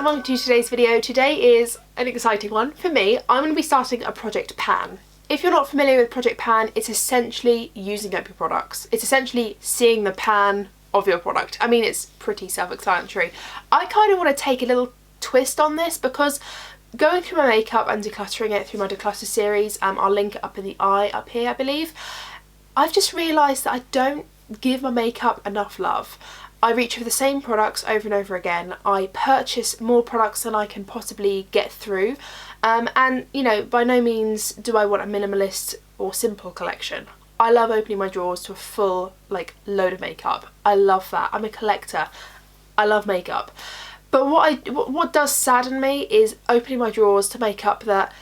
welcome to today's video. Today is an exciting one for me. I'm going to be starting a project pan. If you're not familiar with project pan, it's essentially using up your products. It's essentially seeing the pan of your product. I mean, it's pretty self-explanatory. I kind of want to take a little twist on this because going through my makeup and decluttering it through my declutter series, I'll link it up in the eye up here I believe, I've just realised that I don't give my makeup enough love. I reach for the same products over and over again. I purchase more products than I can possibly get through. And, you know, by no means do I want a minimalist or simple collection. I love opening my drawers to a full, like, load of makeup. I love that. I'm a collector. I love makeup. But what does sadden me is opening my drawers to makeup that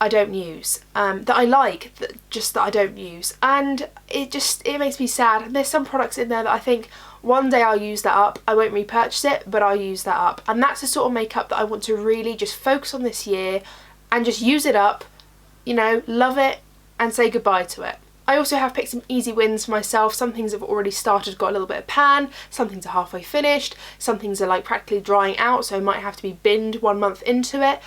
I don't use, that I like, that I don't use, and it makes me sad. And there's some products in there that I think one day I'll use that up. I won't repurchase it, but I'll use that up, and that's the sort of makeup that I want to really just focus on this year and just use it up, you know, love it and say goodbye to it. I also have picked some easy wins for myself. Some things have already started, got a little bit of pan, some things are halfway finished, some things are like practically drying out, so I might have to be binned 1 month into it.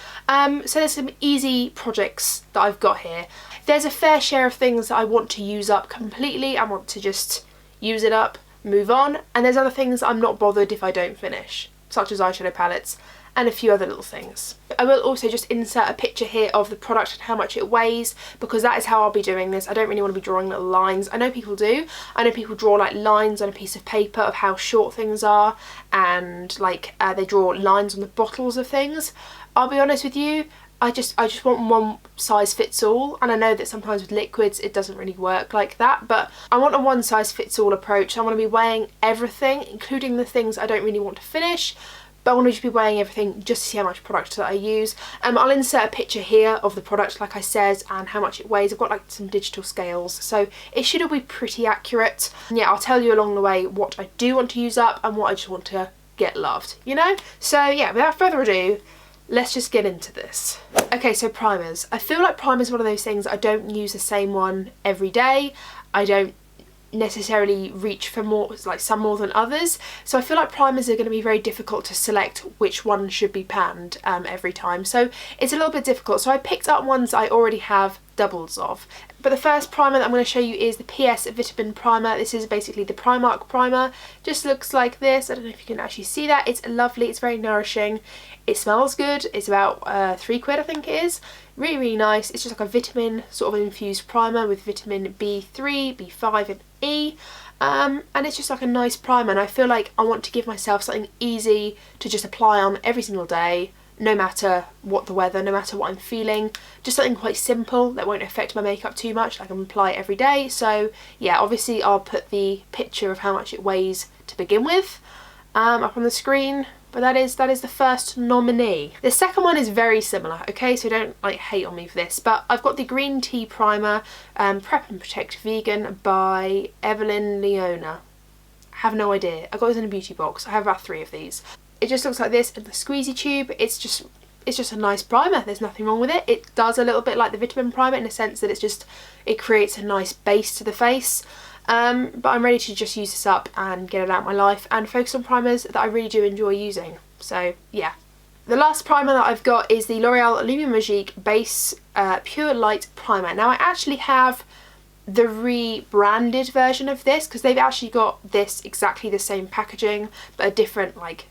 So there's some easy projects that I've got here. There's a fair share of things that I want to use up completely. I want to just use it up, move on, and there's other things I'm not bothered if I don't finish, such as eyeshadow palettes and a few other little things. I will also just insert a picture here of the product and how much it weighs, because that is how I'll be doing this. I don't really want to be drawing little lines. I know people do. I know people draw like lines on a piece of paper of how short things are, and like they draw lines on the bottles of things. I'll be honest with you, I just want one size fits all, and I know that sometimes with liquids it doesn't really work like that, but I want a one size fits all approach. I want to be weighing everything, including the things I don't really want to finish, but I want to just be weighing everything just to see how much product that I use. I'll insert a picture here of the product, like I said, and how much it weighs. I've got like some digital scales, so it should all be pretty accurate. And yeah, I'll tell you along the way what I do want to use up and what I just want to get loved, you know? So yeah, without further ado, let's just get into this. Okay, so primers. I feel like primers are one of those things I don't use the same one every day. I don't necessarily reach for more, like some more than others, so I feel like primers are going to be very difficult to select which one should be panned every time, so it's a little bit difficult. So I picked up ones I already have doubles of. But the first primer that I'm going to show you is the PS Vitamin Primer. This is basically the Primark primer. Just looks like this. I don't know if you can actually see that. It's lovely, it's very nourishing, it smells good. It's about £3 I think it is. Really, really nice. It's just like a vitamin sort of infused primer with vitamin B3, B5 and E. And it's just like a nice primer, and I feel like I want to give myself something easy to just apply on every single day, no matter what the weather, no matter what I'm feeling. Just something quite simple that won't affect my makeup too much. I can apply it every day. So yeah, obviously I'll put the picture of how much it weighs to begin with up on the screen. But that is the first nominee. The second one is very similar, okay, so don't like hate on me for this, but I've got the Green Tea Primer, Prep and Protect Vegan by Evelyn Leona. I have no idea. I got this in a beauty box. I have about 3 of these. It just looks like this in the squeezy tube. It's just a nice primer. There's nothing wrong with it. It does a little bit like the vitamin primer in the sense that it creates a nice base to the face. But I'm ready to just use this up and get it out of my life and focus on primers that I really do enjoy using. So yeah. The last primer that I've got is the L'Oreal Lumiere Magique Base Pure Light Primer. Now I actually have the rebranded version of this because they've actually got this exactly the same packaging but a different, like,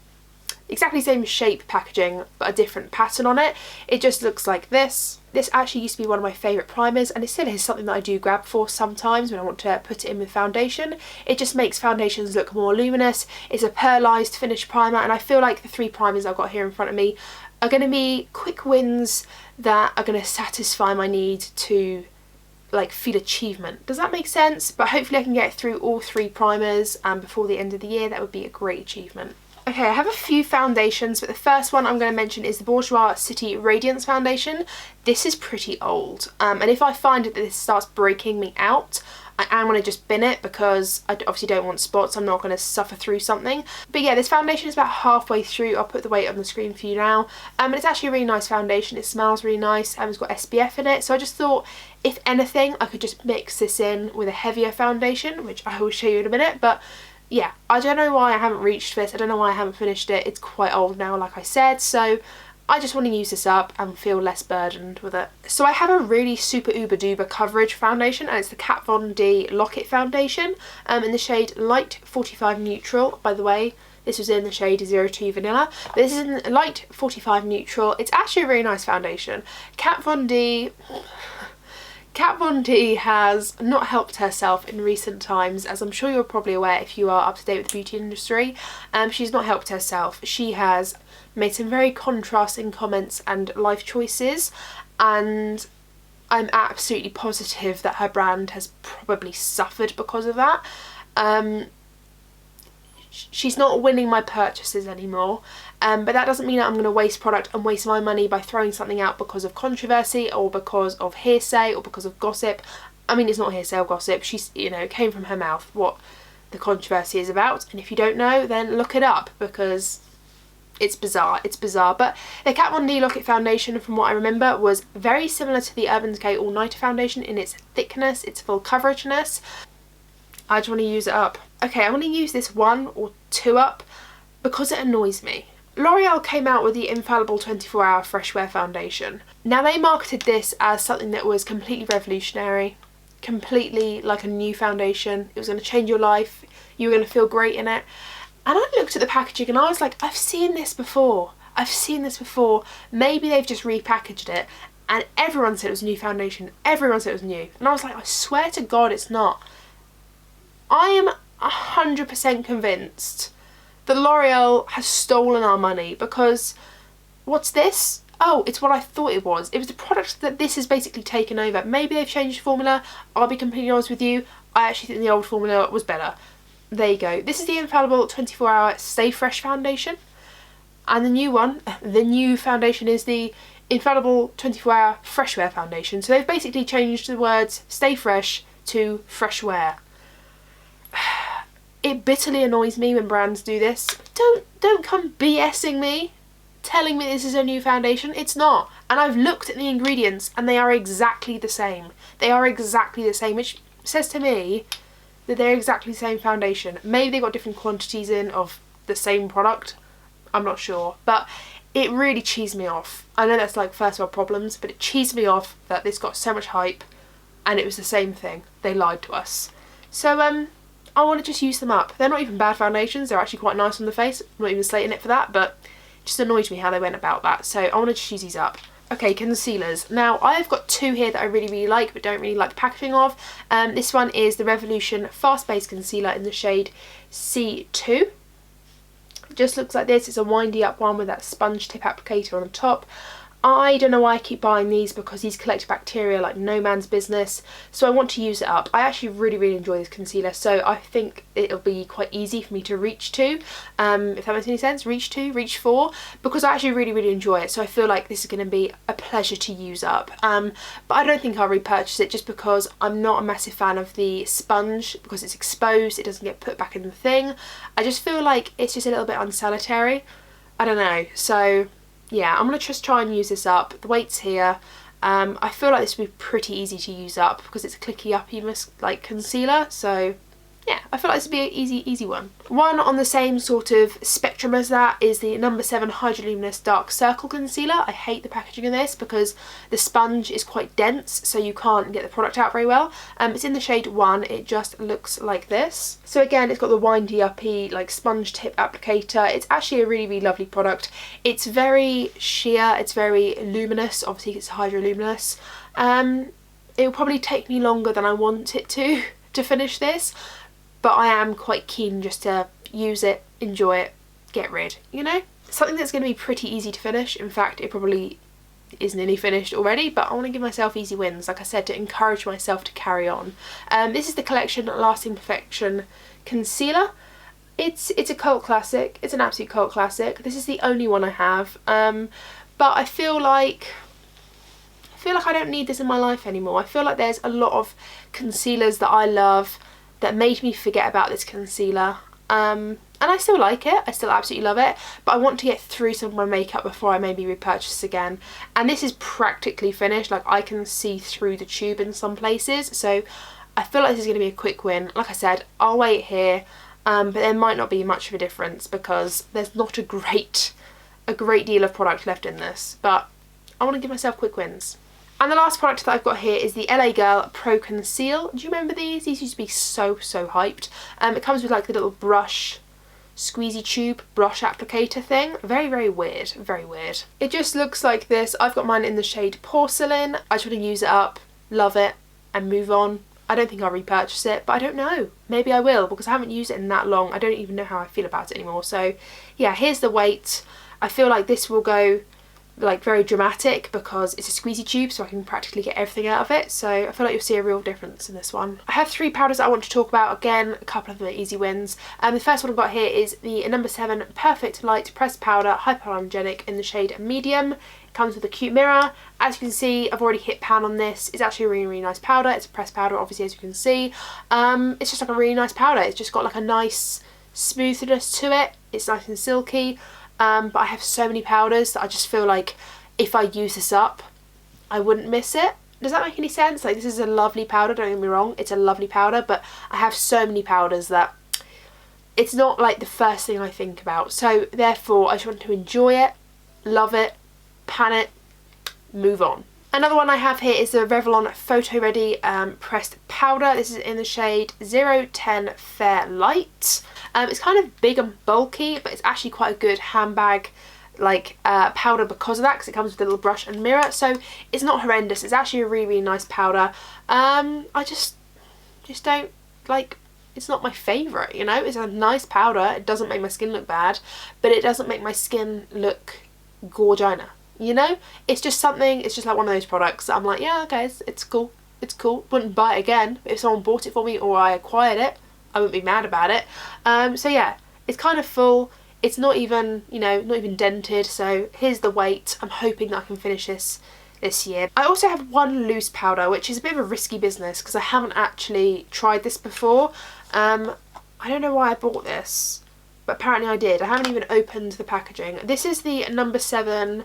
exactly same shape packaging but a different pattern on it. It just looks like this. This actually used to be one of my favourite primers, and it still is something that I do grab for sometimes when I want to put it in with foundation. It just makes foundations look more luminous. It's a pearlised finish primer, and I feel like the 3 primers I've got here in front of me are going to be quick wins that are going to satisfy my need to like feel achievement. Does that make sense? But hopefully I can get through all 3 primers before the end of the year. That would be a great achievement. Okay, I have a few foundations, but the first one I'm going to mention is the Bourjois City Radiance Foundation. This is pretty old, and if I find that this starts breaking me out, I am going to just bin it because I obviously don't want spots. I'm not going to suffer through something. But yeah, this foundation is about halfway through. I'll put the weight on the screen for you now. And it's actually a really nice foundation. It smells really nice, and it's got SPF in it. So I just thought, if anything, I could just mix this in with a heavier foundation, which I will show you in a minute. But yeah, I don't know why I haven't reached this. I don't know why I haven't finished it. It's quite old now, like I said, so I just want to use this up and feel less burdened with it. So I have a really super uber duper coverage foundation, and it's the Kat Von D Lock-It foundation in the shade Light 45 Neutral. By the way, this was in the shade 02 Vanilla, but this is in Light 45 Neutral. It's actually a really nice foundation. Kat Von D has not helped herself in recent times, as I'm sure you're probably aware if you are up to date with the beauty industry. She's not helped herself. She has made some very contrasting comments and life choices, and I'm absolutely positive that her brand has probably suffered because of that. She's not winning my purchases anymore, but that doesn't mean that I'm going to waste product and waste my money by throwing something out because of controversy or because of hearsay or because of gossip. I mean, it's not hearsay or gossip. She's, you know, it came from her mouth what the controversy is about, and if you don't know, then look it up, because it's bizarre. It's bizarre. But the Kat Von D Lock-It foundation, from what I remember, was very similar to the Urban Decay All Nighter foundation in its thickness, its full coverageness. I just want to use it up. Okay, I want to use this 1 or 2 up because it annoys me. L'Oreal came out with the Infallible 24-Hour Fresh Wear foundation. Now, they marketed this as something that was completely revolutionary, completely like a new foundation. It was going to change your life. You were going to feel great in it. And I looked at the packaging and I was like, I've seen this before. I've seen this before. Maybe they've just repackaged it. And everyone said it was a new foundation. Everyone said it was new. And I was like, I swear to God it's not. I am 100% convinced that L'Oreal has stolen our money, because what's this? Oh, it's what I thought it was. It was the product that this has basically taken over. Maybe they've changed the formula. I'll be completely honest with you. I actually think the old formula was better. There you go. This is the Infallible 24-Hour Stay Fresh foundation. And the new one, the new foundation, is the Infallible 24-Hour Fresh Wear foundation. So they've basically changed the words Stay Fresh to Fresh Wear. It bitterly annoys me when brands do this. Don't come BSing me, telling me this is a new foundation. It's not. And I've looked at the ingredients and they are exactly the same. They are exactly the same, which says to me that they're exactly the same foundation. Maybe they got different quantities in of the same product. I'm not sure. But it really cheesed me off. I know that's like first world problems, but it cheesed me off that this got so much hype and it was the same thing. They lied to us. So I want to just use them up. They're not even bad foundations. They're actually quite nice on the face. I'm not even slating it for that, but it just annoyed me how they went about that. So I want to just use these up. Okay, concealers. Now, I've got 2 here that I really, really like, but don't really like the packaging of. This one is the Revolution Fast Base Concealer in the shade C2. It just looks like this. It's a windy up one with that sponge tip applicator on the top. I don't know why I keep buying these, because these collect bacteria like no man's business, so I want to use it up. I actually really, really enjoy this concealer, so I think it'll be quite easy for me to reach to, if that makes any sense, reach for, because I actually really, really enjoy it, so I feel like this is going to be a pleasure to use up. But I don't think I'll repurchase it, just because I'm not a massive fan of the sponge, because it's exposed, it doesn't get put back in the thing. I just feel like it's just a little bit unsanitary. I don't know, so yeah, I'm going to just try and use this up. The weight's here. I feel like this would be pretty easy to use up because it's a clicky uppy like concealer, so yeah, I feel like this would be an easy one. One on the same sort of spectrum as that is the No. 7 Hydroluminous Dark Circle Concealer. I hate the packaging of this because the sponge is quite dense, so you can't get the product out very well. It's in the shade 1. It just looks like this. So again, it's got the windy uppy like sponge tip applicator. It's actually a really, really lovely product. It's very sheer, it's very luminous, obviously it's hydroluminous. It will probably take me longer than I want it to finish this, but I am quite keen just to use it, enjoy it, get rid, you know? Something that's going to be pretty easy to finish. In fact, it probably is nearly finished already, but I want to give myself easy wins, like I said, to encourage myself to carry on. This is the Collection Lasting Perfection Concealer. It's a cult classic. It's an absolute cult classic. This is the only one I have, but I feel like I don't need this in my life anymore. I feel like there's a lot of concealers that I love that made me forget about this concealer, and I still like it, I still absolutely love it, but I want to get through some of my makeup before I maybe repurchase again. And this is practically finished, like I can see through the tube in some places, so I feel like this is going to be a quick win. Like I said, I'll wait here. but there might not be much of a difference because there's not a great deal of product left in this, but I want to give myself quick wins. And the last product that I've got here is the LA Girl Pro Conceal. Do you remember these? These used to be so hyped. It comes with like the little brush, squeezy tube brush applicator thing. Very weird, very weird. It just looks like this. I've got mine in the shade Porcelain. I just want to use it up, love it, and move on. I don't think I'll repurchase it, but I don't know. Maybe I will, because I haven't used it in that long. I don't even know how I feel about it anymore. So yeah, here's the weight. I feel like this will go like very dramatic because it's a squeezy tube, so I can practically get everything out of it. So I feel like you'll see a real difference in this one. I have 3 powders that I want to talk about. Again, a couple of them are easy wins. The first one I've got here is the number 7 Perfect Light Pressed Powder Hypoallergenic in the shade Medium. It comes with a cute mirror. As you can see, I've already hit pan on this. It's actually a really nice powder. It's a pressed powder, obviously, as you can see. It's just like a really nice powder. It's just got like a nice smoothness to it. It's nice and silky. But I have so many powders that I just feel like if I use this up, I wouldn't miss it. Does that make any sense? Like, this is a lovely powder, don't get me wrong, it's a lovely powder, but I have so many powders that it's not like the first thing I think about. So therefore, I just want to enjoy it, love it, pan it, move on. Another one I have here is the Revlon Photo Ready Pressed Powder. This is in the shade 010 Fair Light. It's kind of big and bulky, but it's actually quite a good handbag like powder because of that, because it comes with a little brush and mirror. So it's not horrendous. It's actually a really nice powder. I just don't like, it's not my favourite, you know. It's a nice powder. It doesn't make my skin look bad, but it doesn't make my skin look gorgina. You know, it's just something, it's just like one of those products that I'm like, yeah, okay, it's cool, it's cool. Wouldn't buy it again, but if someone bought it for me or I acquired it, I wouldn't be mad about it. So yeah, it's kind of full. It's not even, you know, not even dented. So here's the weight. I'm hoping that I can finish this year. I also have one loose powder, which is a bit of a risky business because I haven't actually tried this before. I don't know why I bought this, but apparently I did. I haven't even opened the packaging. This is the number 7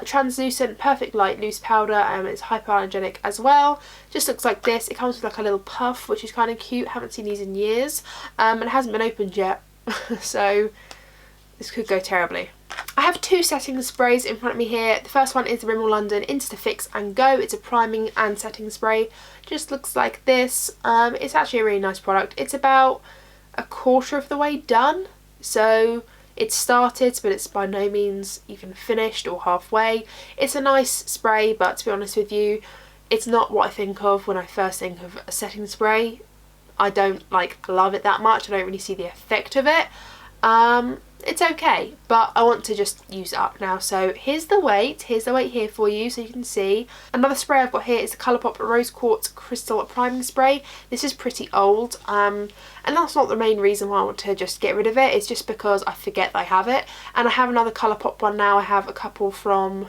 translucent perfect light loose powder. It's hypoallergenic as well. Just looks like this. It comes with like a little puff, which is kind of cute. Haven't seen these in years. And it hasn't been opened yet, so this could go terribly. I have 2 setting sprays in front of me here. The first one is the Rimmel London Insta-Fix and Go. It's a priming and setting spray. Just looks like this. It's actually a really nice product. It's about a quarter of the way done, so it's started, but it's by no means even finished or halfway. It's a nice spray, but to be honest with you, it's not what I think of when I first think of a setting spray. I don't like love it that much. I don't really see the effect of it. It's okay, but I want to just use it up now. So here's the weight here for you so you can see. Another spray I've got here is the Colourpop Rose Quartz Crystal Priming Spray. This is pretty old, and that's not the main reason why I want to just get rid of it. It's just because I forget that I have it. And I have another Colourpop one now. I have a couple from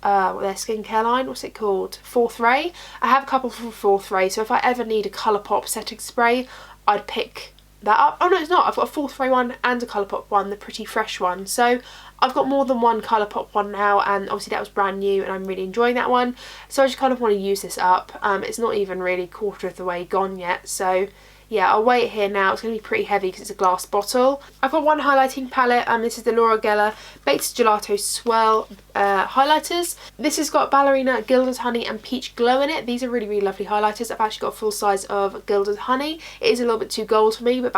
their skincare line, what's it called? Fourth Ray. I have a couple from Fourth Ray, so if I ever need a Colourpop setting spray, I'd pick that up. Oh no, it's not. I've got a Fourth Ray one and a Colourpop one, the Pretty Fresh one. So I've got more than one Colourpop one now, and obviously that was brand new and I'm really enjoying that one. So I just kind of want to use this up. It's not even really quarter of the way gone yet, so yeah, I'll weigh it here now. It's going to be pretty heavy because it's a glass bottle. I've got one highlighting palette. This is the Laura Geller Beta Gelato Swirl highlighters. This has got Ballerina, Gilded Honey and Peach Glow in it. These are really lovely highlighters. I've actually got a full size of Gilded Honey. It is a little bit too gold for me, but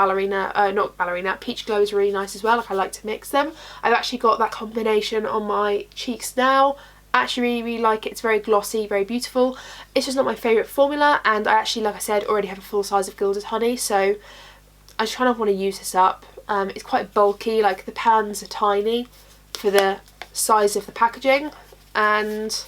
Peach Glow is really nice as well. Like, I like to mix them. I've actually got that combination on my cheeks now. Actually really like it. It's very glossy, very beautiful. It's just not my favourite formula, and I actually, like I said, already have a full size of Gilded Honey, so I just kind of want to use this up. It's quite bulky, like the pans are tiny for the size of the packaging, and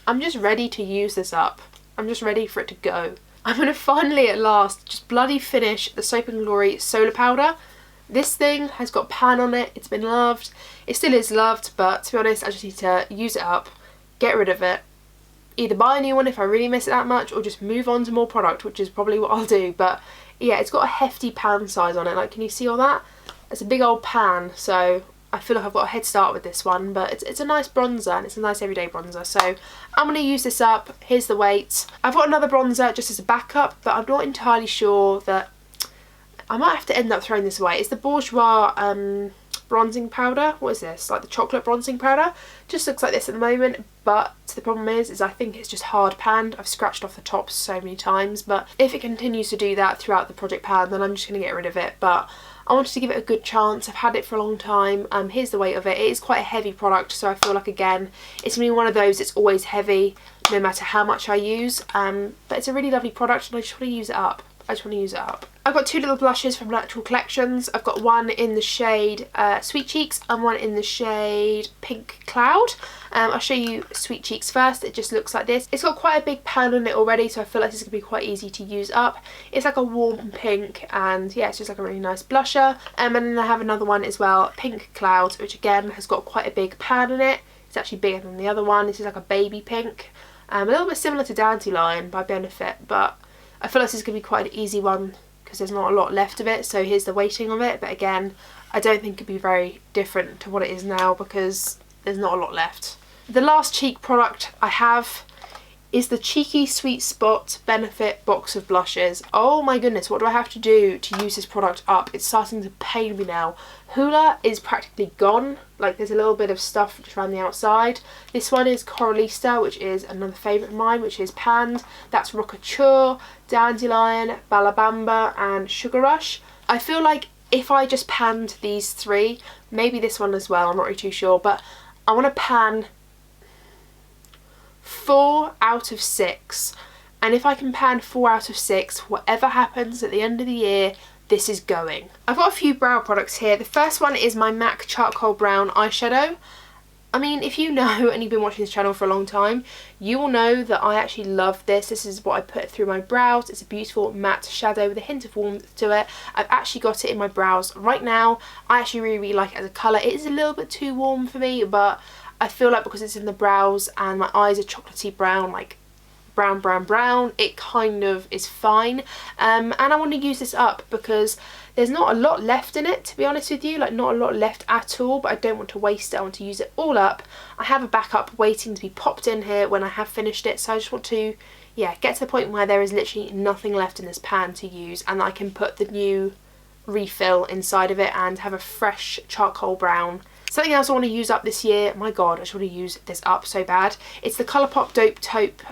I'm just ready to use this up. I'm just ready for it to go. I'm going to finally at last just bloody finish the Soap & Glory Solar Powder. This thing has got pan on it. It's been loved. It still is loved, but to be honest, I just need to use it up, get rid of it, either buy a new one if I really miss it that much, or just move on to more product, which is probably what I'll do. But yeah, it's got a hefty pan size on it. Like, can you see all that? It's a big old pan, so I feel like I've got a head start with this one, but it's a nice bronzer, and it's a nice everyday bronzer, so I'm going to use this up. Here's the weight. I've got another bronzer just as a backup, but I'm not entirely sure that I might have to end up throwing this away. It's the Bourjois bronzing powder. What is this? Like the chocolate bronzing powder. Just looks like this at the moment, but the problem is I think it's just hard panned. I've scratched off the top so many times, but if it continues to do that throughout the project pan, then I'm just going to get rid of it. But I wanted to give it a good chance. I've had it for a long time. Here's the weight of it. It is quite a heavy product, so I feel like, again, it's going to be one of those that's always heavy no matter how much I use. But it's a really lovely product and I just want to use it up. I've got two little blushes from Natural Collections. I've got one in the shade Sweet Cheeks and one in the shade Pink Cloud. I'll show you Sweet Cheeks first. It just looks like this. It's got quite a big pan on it already, so I feel like this is going to be quite easy to use up. It's like a warm pink, and yeah, it's just like a really nice blusher. And then I have another one as well, Pink Cloud, which again has got quite a big pan in it. It's actually bigger than the other one. This is like a baby pink. A little bit similar to Dandelion by Benefit, but I feel like this is going to be quite an easy one because there's not a lot left of it. So here's the weighting of it, but again, I don't think it'd be very different to what it is now because there's not a lot left. The last cheek product I have is the Cheeky Sweet Spot Benefit box of blushes. Oh my goodness, what do I have to do to use this product up? It's starting to pain me now. Hoola is practically gone. Like, there's a little bit of stuff just around the outside. This one is Coralista, which is another favourite of mine, which is panned. That's Rocature, Dandelion, Balabamba and Sugar Rush. I feel like if I just panned these three, maybe this one as well, I'm not really too sure, but I want to pan 4 out of 6, and if I can pan 4 out of 6, whatever happens at the end of the year, this is going. I've got a few brow products here. The first one is my MAC Charcoal Brown eyeshadow. I mean, if you know and you've been watching this channel for a long time, you will know that I actually love this. This is what I put through my brows. It's a beautiful matte shadow with a hint of warmth to it. I've actually got it in my brows right now. I actually really like it as a colour. It is a little bit too warm for me, but I feel like because it's in the brows and my eyes are chocolatey brown, like brown, it kind of is fine. And I want to use this up because there's not a lot left in it, to be honest with you, like not a lot left at all, but I don't want to waste it. I want to use it all up. I have a backup waiting to be popped in here when I have finished it, so I just want to, yeah, get to the point where there is literally nothing left in this pan to use and I can put the new refill inside of it and have a fresh charcoal brown. Something else I want to use up this year, my god, I just want to use this up so bad. It's the Colourpop Dope Taupe,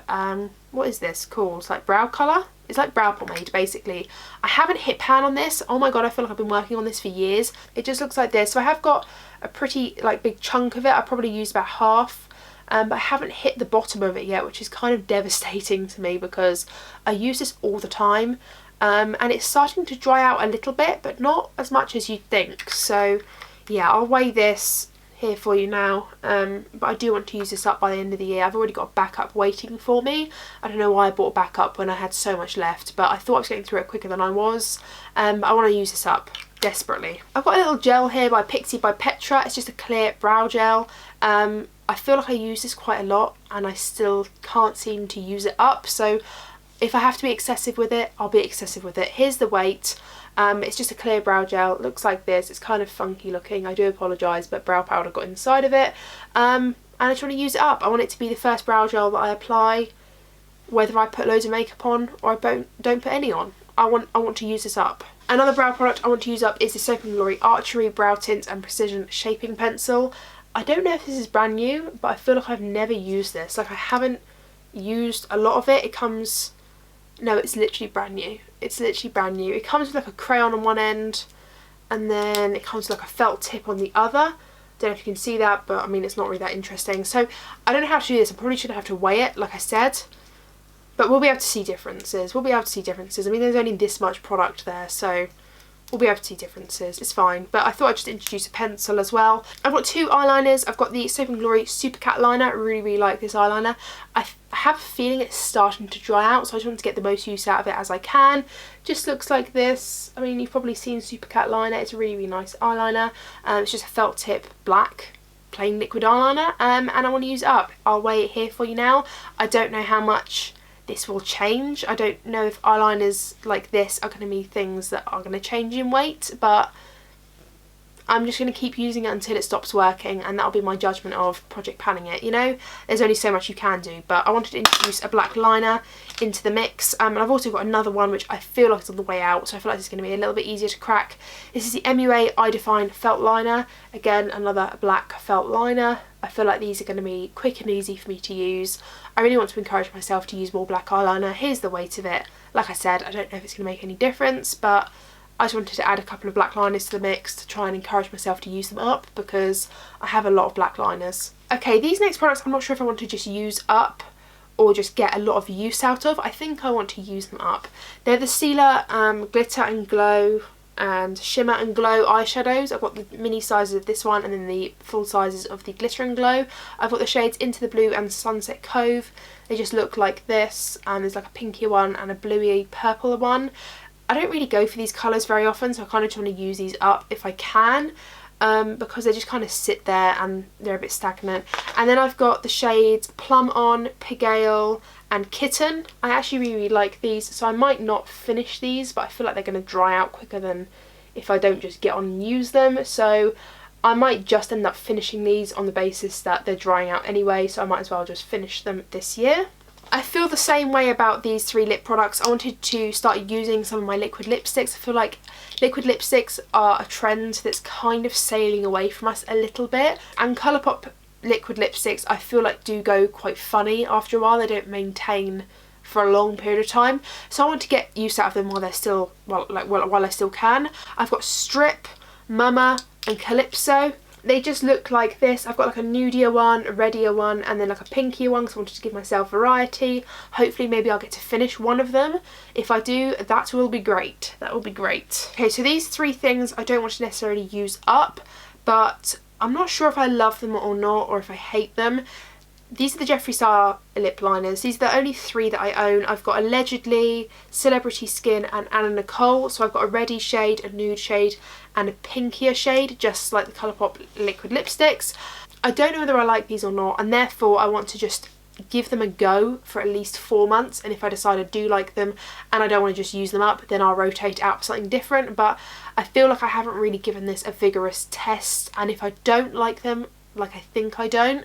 what is this called? It's like brow colour? It's like brow pomade basically. I haven't hit pan on this. Oh my god, I feel like I've been working on this for years. It just looks like this. So I have got a pretty like big chunk of it. I probably used about half. But I haven't hit the bottom of it yet, which is kind of devastating to me because I use this all the time. And it's starting to dry out a little bit, but not as much as you'd think. So yeah, I'll weigh this here for you now, but I do want to use this up by the end of the year. I've already got a backup waiting for me. I don't know why I bought a backup when I had so much left, but I thought I was getting through it quicker than I was. But I want to use this up desperately. I've got a little gel here by Pixi by Petra. It's just a clear brow gel. I feel like I use this quite a lot and I still can't seem to use it up, so if I have to be excessive with it, I'll be excessive with it. Here's the weight. It's just a clear brow gel. It looks like this. It's kind of funky looking. I do apologise, but brow powder got inside of it. And I just want to use it up. I want it to be the first brow gel that I apply, whether I put loads of makeup on or I don't put any on. I want to use this up. Another brow product I want to use up is the Soap & Glory Archery Brow Tint and Precision Shaping Pencil. I don't know if this is brand new, but I feel like I've never used this. Like, I haven't used a lot of it. It comes... No, it's literally brand new. It's literally brand new. It comes with like a crayon on one end and then it comes with like a felt tip on the other. Don't know if you can see that, but I mean, it's not really that interesting. So I don't know how to do this. I probably should have to weigh it, like I said, but we'll be able to see differences. We'll be able to see differences. I mean, there's only this much product there, so we'll be able to see differences. It's fine. But I thought I'd just introduce a pencil as well. I've got two eyeliners. I've got the Soap & Glory Super Cat liner. I really like this eyeliner. I have a feeling it's starting to dry out, so I just want to get the most use out of it as I can. Just looks like this. I mean, you've probably seen Super Cat liner. It's a really, really nice eyeliner. It's just a felt tip black plain liquid eyeliner, and I want to use it up. I'll weigh it here for you now. I don't know how much this will change. I don't know if eyeliners like this are going to be things that are going to change in weight, but I'm just going to keep using it until it stops working, and that'll be my judgment of project panning it, you know? There's only so much you can do, but I wanted to introduce a black liner into the mix, and I've also got another one which I feel like is on the way out, so I feel like it's going to be a little bit easier to crack. This is the MUA I Define felt liner. Again, another black felt liner. I feel like these are going to be quick and easy for me to use. I really want to encourage myself to use more black eyeliner. Here's the weight of it. Like I said, I don't know if it's going to make any difference, but I just wanted to add a couple of black liners to the mix to try and encourage myself to use them up, because I have a lot of black liners. Okay, these next products I'm not sure if I want to just use up or just get a lot of use out of. I think I want to use them up. They're the Sealer Glitter and Glow and Shimmer and Glow eyeshadows. I've got the mini sizes of this one and then the full sizes of the Glitter and Glow. I've got the shades Into the Blue and Sunset Cove. They just look like this, and there's like a pinky one and a bluey purple one. I don't really go for these colours very often, so I kind of just want to use these up if I can, because they just kind of sit there and they're a bit stagnant. And then I've got the shades Plum On, Pigale and Kitten. I actually really like these, so I might not finish these, but I feel like they're going to dry out quicker than if I don't just get on and use them. So I might just end up finishing these on the basis that they're drying out anyway, so I might as well just finish them this year. I feel the same way about these three lip products. I wanted to start using some of my liquid lipsticks. I feel like liquid lipsticks are a trend that's kind of sailing away from us a little bit, and Colourpop liquid lipsticks I feel like do go quite funny after a while. They don't maintain for a long period of time, so I want to get use out of them while they're still, while I still can. I've got Strip, Mama and Calypso. They just look like this. I've got like a nudier one, a reddier one, and then like a pinkier one because I wanted to give myself variety. Hopefully maybe I'll get to finish one of them. If I do, that will be great. That will be great. Okay, so these three things I don't want to necessarily use up, but I'm not sure if I love them or not, or if I hate them. These are the Jeffree Star lip liners. These are the only three that I own. I've got Allegedly, Celebrity Skin and Anna Nicole. So I've got a reddy shade, a nude shade and a pinkier shade, just like the Colourpop liquid lipsticks. I don't know whether I like these or not, and therefore I want to just give them a go for at least 4 months, and if I decide I do like them and I don't want to just use them up, then I'll rotate out for something different. But I feel like I haven't really given this a vigorous test, and if I don't like them, like I think I don't,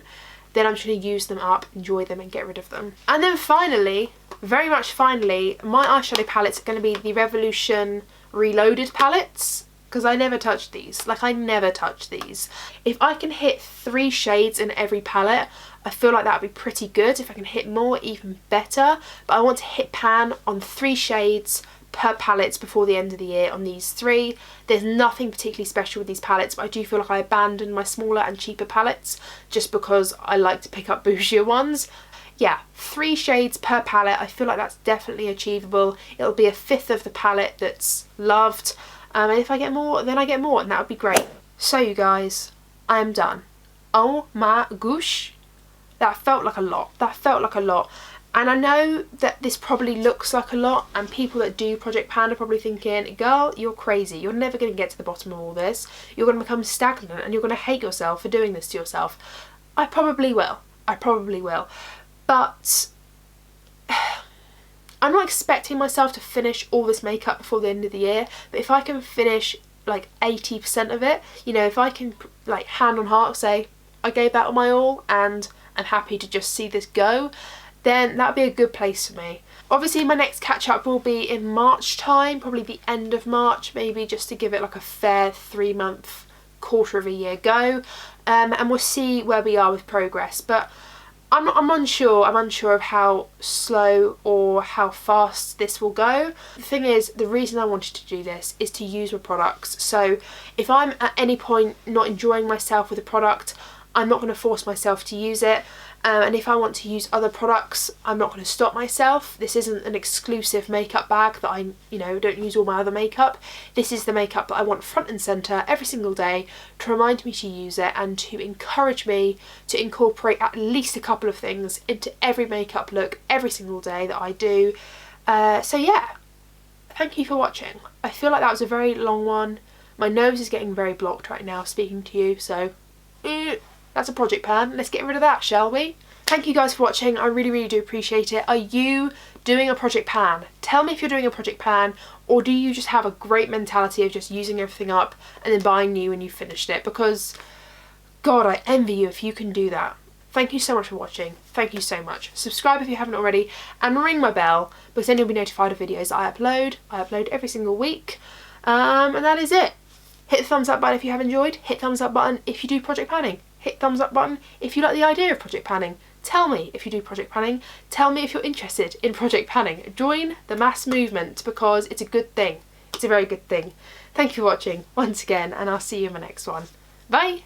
then I'm just going to use them up, enjoy them and get rid of them. And then finally, very much finally, my eyeshadow palettes are going to be the Revolution Reloaded palettes, because I never touch these. Like, I never touch these. If I can hit 3 shades in every palette, I feel like that would be pretty good. If I can hit more, even better. But I want to hit pan on 3 shades per palettes before the end of the year on these 3. There's nothing particularly special with these palettes, but I do feel like I abandoned my smaller and cheaper palettes just because I like to pick up bougier ones. Yeah, 3 shades per palette. I feel like that's definitely achievable. It'll be a fifth of the palette that's loved. And if I get more, then I get more, and that would be great. So you guys, I am done. Oh my gosh. That felt like a lot. That felt like a lot. And I know that this probably looks like a lot, and people that do Project Pan are probably thinking, girl, you're crazy. You're never going to get to the bottom of all this. You're going to become stagnant and you're going to hate yourself for doing this to yourself. I probably will. I probably will. But I'm not expecting myself to finish all this makeup before the end of the year, but if I can finish like 80% of it, you know, if I can like hand on heart say I gave that all my all and I'm happy to just see this go, then that'd be a good place for me. Obviously my next catch up will be in March time, probably the end of March, maybe, just to give it like a fair 3-month, quarter of a year go, and we'll see where we are with progress. But I'm unsure of how slow or how fast this will go. The thing is, the reason I wanted to do this is to use my products. So if I'm at any point not enjoying myself with a product, I'm not going to force myself to use it. And if I want to use other products, I'm not going to stop myself. This isn't an exclusive makeup bag that I, you know, don't use all my other makeup. This is the makeup that I want front and centre every single day to remind me to use it and to encourage me to incorporate at least a couple of things into every makeup look every single day that I do. So yeah, thank you for watching. I feel like that was a very long one. My nose is getting very blocked right now speaking to you, so that's a project pan. Let's get rid of that, shall we? Thank you guys for watching. I really do appreciate it. Are you doing a project pan? Tell me if you're doing a project pan, or do you just have a great mentality of just using everything up and then buying new when you've finished it? Because God, I envy you if you can do that. Thank you so much for watching. Thank you so much. Subscribe if you haven't already, and ring my bell because then you'll be notified of videos that I upload. I upload every single week. And that is it. Hit the thumbs up button if you have enjoyed. Hit thumbs up button if you do project planning. Hit thumbs up button if you like the idea of project planning. Tell me if you do project planning. Tell me if you're interested in project planning. Join the mass movement because it's a good thing. It's a very good thing. Thank you for watching once again, and I'll see you in my next one. Bye!